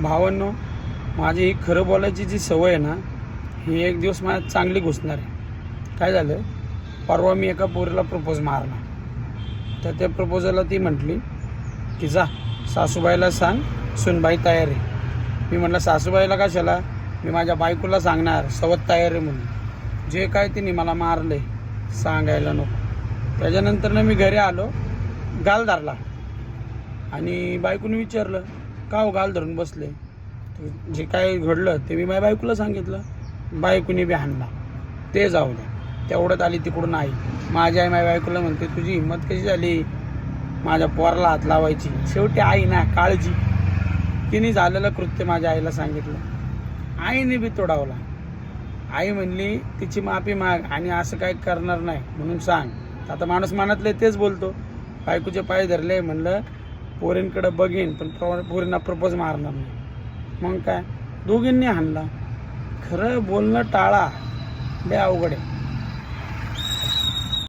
भावांनो, माझी ही खरं बोलायची जी सवय आहे ना, ही एक दिवस माझ्यात चांगली घुसणार आहे. काय झालं, परवा मी एका पोरीला प्रपोज मारला. तर त्या प्रपोजला ती म्हटली की जा सासूबाईला सांग, सुनबाई तयार आहे. मी म्हटलं सासूबाईला कशाला, मी माझ्या बायकोला सांगणार सवत तयार आहे म्हणून. जे काय तिने मला मारले सांगायला नको. त्याच्यानंतर मी घरी आलो, गाल धरला आणि बायकोने विचारलं का हो गाल धरून बसले. जे काय घडलं ते मी माझ्या बायकोला सांगितलं. बायकोने बी हाणला. ते जाऊ द्या, तेवढ्यात आली तिकडून आई. माझी आई माझ्या बायकोला म्हणते तुझी हिंमत कशी झाली माझ्या पोराला हात लावायची. शेवटी आई ना, काळजी. तिने झालेलं कृत्य माझ्या आईला सांगितलं. आईने बी तोडावला. आई म्हणली तिची माफी माग आणि असं काही करणार नाही म्हणून सांग. आता माणूस मनातले तेच बोलतो. बायकोचे पाय धरले, म्हणलं पोरींकडे बघीन पण पोरींना प्रपोज मारणार नाही. मग काय, दोघींनी हाणला. खरं बोलणं टाळा, लय अवघड आहे.